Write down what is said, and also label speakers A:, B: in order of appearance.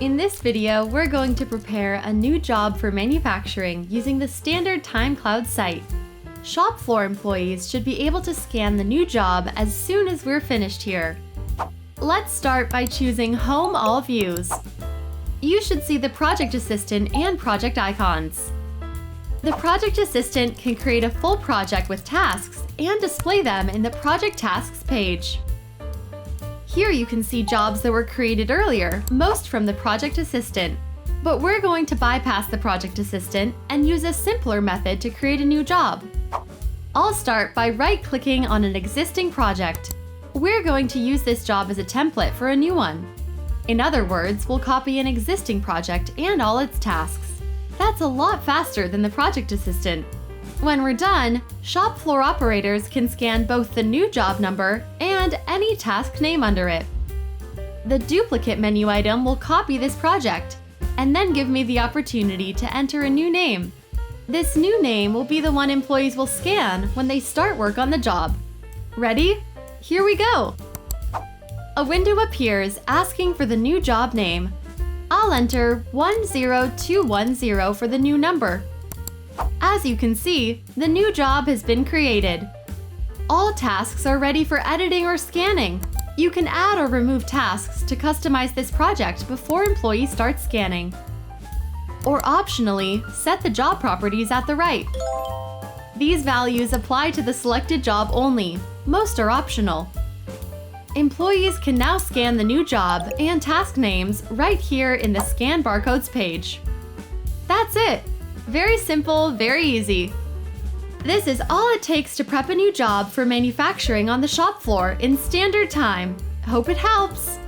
A: In this video, we're going to prepare a new job for manufacturing using the standard TimeCloud site. Shop floor employees should be able to scan the new job as soon as we're finished here. Let's start by choosing Home All Views. You should see the Project Assistant and project icons. The Project Assistant can create a full project with tasks and display them in the Project Tasks page. Here you can see jobs that were created earlier, most from the Project Assistant. But we're going to bypass the Project Assistant and use a simpler method to create a new job. I'll start by right-clicking on an existing project. We're going to use this job as a template for a new one. In other words, we'll copy an existing project and all its tasks. That's a lot faster than the Project Assistant. When we're done, shop floor operators can scan both the new job number and any task name under it. The duplicate menu item will copy this project and then give me the opportunity to enter a new name. This new name will be the one employees will scan when they start work on the job. Ready? Here we go! A window appears asking for the new job name. I'll enter 10210 for the new number. As you can see, the new job has been created. All tasks are ready for editing or scanning. You can add or remove tasks to customize this project before employees start scanning. Or optionally, set the job properties at the right. These values apply to the selected job only. Most are optional. Employees can now scan the new job and task names right here in the Scan Barcodes page. That's it! Very simple, very easy. This is all it takes to prep a new job for manufacturing on the shop floor in standard time. Hope it helps!